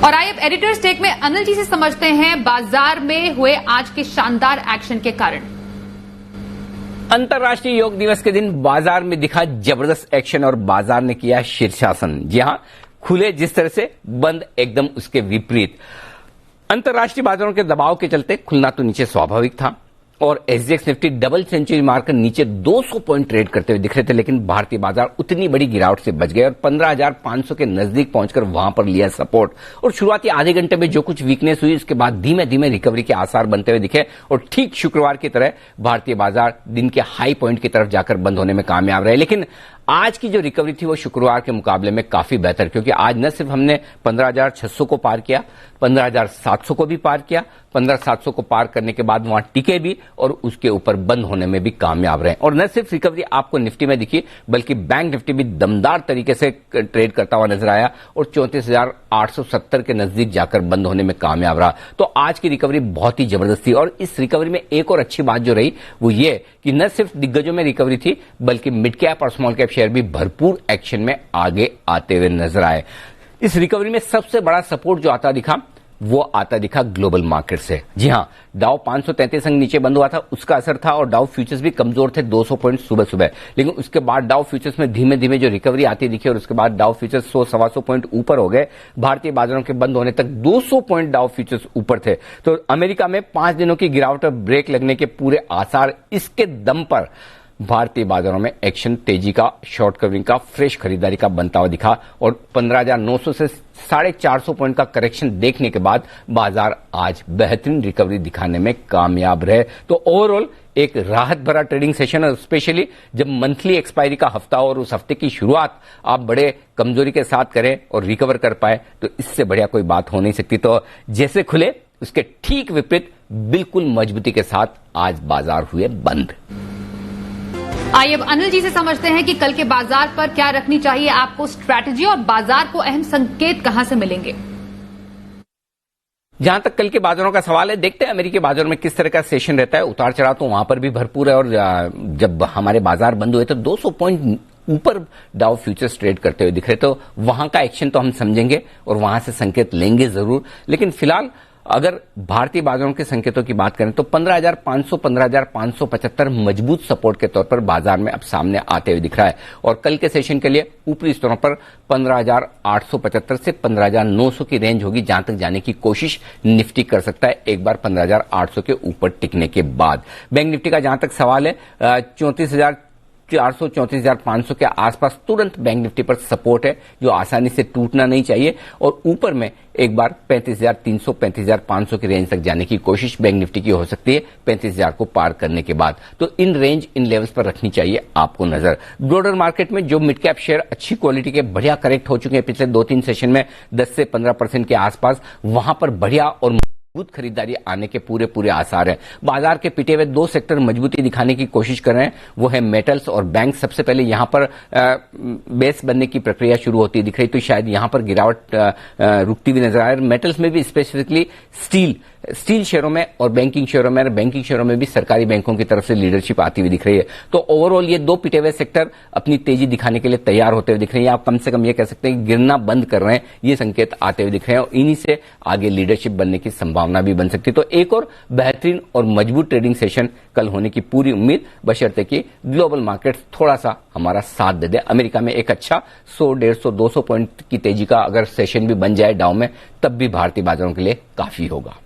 और आइए अब एडिटर्स टेक में अनिल जी से समझते हैं बाजार में हुए आज के शानदार एक्शन के कारण। अंतर्राष्ट्रीय योग दिवस के दिन बाजार में दिखा जबरदस्त एक्शन और बाजार ने किया शीर्षासन। जी हां, खुले जिस तरह से, बंद एकदम उसके विपरीत। अंतर्राष्ट्रीय बाजारों के दबाव के चलते खुलना तो नीचे स्वाभाविक था और एसजीएक्स निफ्टी डबल सेंचुरी मारकर नीचे 200 पॉइंट ट्रेड करते हुए दिख रहे थे, लेकिन भारतीय बाजार उतनी बड़ी गिरावट से बच गए और 15,500 के नजदीक पहुंचकर वहां पर लिया सपोर्ट। और शुरुआती आधे घंटे में जो कुछ वीकनेस हुई उसके बाद धीमे धीमे रिकवरी के आसार बनते हुए दिखे और ठीक शुक्रवार की तरह भारतीय बाजार दिन के हाई पॉइंट की तरफ जाकर बंद होने में कामयाब रहे। लेकिन आज की जो रिकवरी थी वो शुक्रवार के मुकाबले में काफी बेहतर, क्योंकि आज न सिर्फ हमने 15,600 को पार किया, 15,700 को भी पार किया, 15,700 को पार करने के बाद वहां टिके भी और उसके ऊपर बंद होने में भी कामयाब रहे। और न सिर्फ रिकवरी आपको निफ्टी में दिखी, बल्कि बैंक निफ्टी भी दमदार तरीके से ट्रेड करता हुआ नजर आया और 34,870 के नजदीक जाकर बंद होने में कामयाब रहा। तो आज की रिकवरी बहुत ही जबरदस्त थी। और इस रिकवरी में एक और अच्छी बात जो रही वो ये कि न सिर्फ दिग्गजों में रिकवरी थी, बल्कि मिड कैप और स्मॉल कैप शेयर भी भरपूर एक्शन में आगे आते हुए नजर आए। इस रिकवरी में सबसे बड़ा सपोर्ट जो आता दिखा वो आता दिखा ग्लोबल मार्केट से। जी हां, डाउ 533 अंक नीचे बंद हुआ था, उसका असर था और डाउ फ्यूचर्स भी कमजोर थे 200 पॉइंट सुबह सुबह। लेकिन उसके बाद डाउ फ्यूचर्स में धीमे धीमे जो रिकवरी आती दिखी और उसके बाद डाउ फ्यूचर्स 100-125 पॉइंट ऊपर हो गए। भारतीय बाजारों के बंद होने तक 200 पॉइंट डाउ फ्यूचर्स ऊपर थे। तो अमेरिका में 5 दिनों की गिरावट और ब्रेक लगने के पूरे आसार, इसके दम पर भारतीय बाजारों में एक्शन तेजी का, शॉर्ट कवरिंग का, फ्रेश खरीदारी का बनता हुआ दिखा और 15,900 से 450 पॉइंट का करेक्शन देखने के बाद बाजार आज बेहतरीन रिकवरी दिखाने में कामयाब रहे। तो ओवरऑल एक राहत भरा ट्रेडिंग सेशन है, स्पेशली जब मंथली एक्सपायरी का हफ्ता और उस हफ्ते की शुरुआत आप बड़े कमजोरी के साथ करें और रिकवर कर पाए तो इससे बढ़िया कोई बात हो नहीं सकती। तो जैसे खुले उसके ठीक विपरीत बिल्कुल मजबूती के साथ आज बाजार हुए बंद। आइए अब अनिल जी से समझते हैं कि कल के बाजार पर क्या रखनी चाहिए आपको स्ट्रैटेजी और बाजार को अहम संकेत कहां से मिलेंगे। जहां तक कल के बाजारों का सवाल है, देखते हैं अमेरिकी बाजारों में किस तरह का सेशन रहता है। उतार चढ़ाव तो वहां पर भी भरपूर है और जब हमारे बाजार बंद हुए तो 200 पॉइंट ऊपर डाउ फ्यूचर्स ट्रेड करते हुए दिख रहे, तो वहां का एक्शन तो हम समझेंगे और वहां से संकेत लेंगे जरूर। लेकिन फिलहाल अगर भारतीय बाजारों के संकेतों की बात करें तो 15,500, 15,575 मजबूत सपोर्ट के तौर पर बाजार में अब सामने आते हुए दिख रहा है। और कल के सेशन के लिए ऊपरी स्तरों पर 15,875 से 15,900 की रेंज होगी, जहां तक जाने की कोशिश निफ्टी कर सकता है एक बार 15,800 के ऊपर टिकने के बाद। बैंक निफ्टी का जहां तक सवाल है 34,400, 34,500 के आसपास तुरंत बैंक निफ्टी पर सपोर्ट है जो आसानी से टूटना नहीं चाहिए और ऊपर में एक बार 35,300, 35,500 की रेंज तक जाने की कोशिश बैंक निफ्टी की हो सकती है 35,000 को पार करने के बाद। तो इन रेंज, इन लेवल्स पर रखनी चाहिए आपको नजर। ब्रॉडर मार्केट में जो मिड कैप शेयर अच्छी क्वालिटी के बढ़िया करेक्ट हो चुके हैं पिछले 2-3 सेशन में 10 से 15% के आसपास, वहां पर बढ़िया और मजबूत खरीदारी आने के पूरे आसार हैं। बाजार के पिटे हुए 2 सेक्टर मजबूती दिखाने की कोशिश कर रहे हैं, वो है मेटल्स और बैंक। सबसे पहले यहां पर बेस बनने की प्रक्रिया शुरू होती दिख रही, तो शायद यहां पर गिरावट रुकती हुई नजर आ रही है। मेटल्स में भी स्पेसिफिकली स्टील शेयरों में और बैंकिंग शेयरों में भी सरकारी बैंकों की तरफ से लीडरशिप आती हुई दिख रही है। तो ओवरऑल ये 2 पिटे हुए सेक्टर अपनी तेजी दिखाने के लिए तैयार होते हुए दिख रहे हैं। आप कम से कम ये कह सकते हैं कि गिरना बंद कर रहे हैं, ये संकेत आते हुए दिख रहे हैं और इन्हीं से आगे लीडरशिप बनने की संभावना भी बन सकती है। तो एक और बेहतरीन और मजबूत ट्रेडिंग सेशन कल होने की पूरी उम्मीद, बशर्ते कि ग्लोबल मार्केट थोड़ा सा हमारा साथ दे दे। अमेरिका में एक अच्छा 100, 150, 200 पॉइंट की तेजी का अगर सेशन भी बन जाए डाउ में, तब भी भारतीय बाजारों के लिए काफी होगा।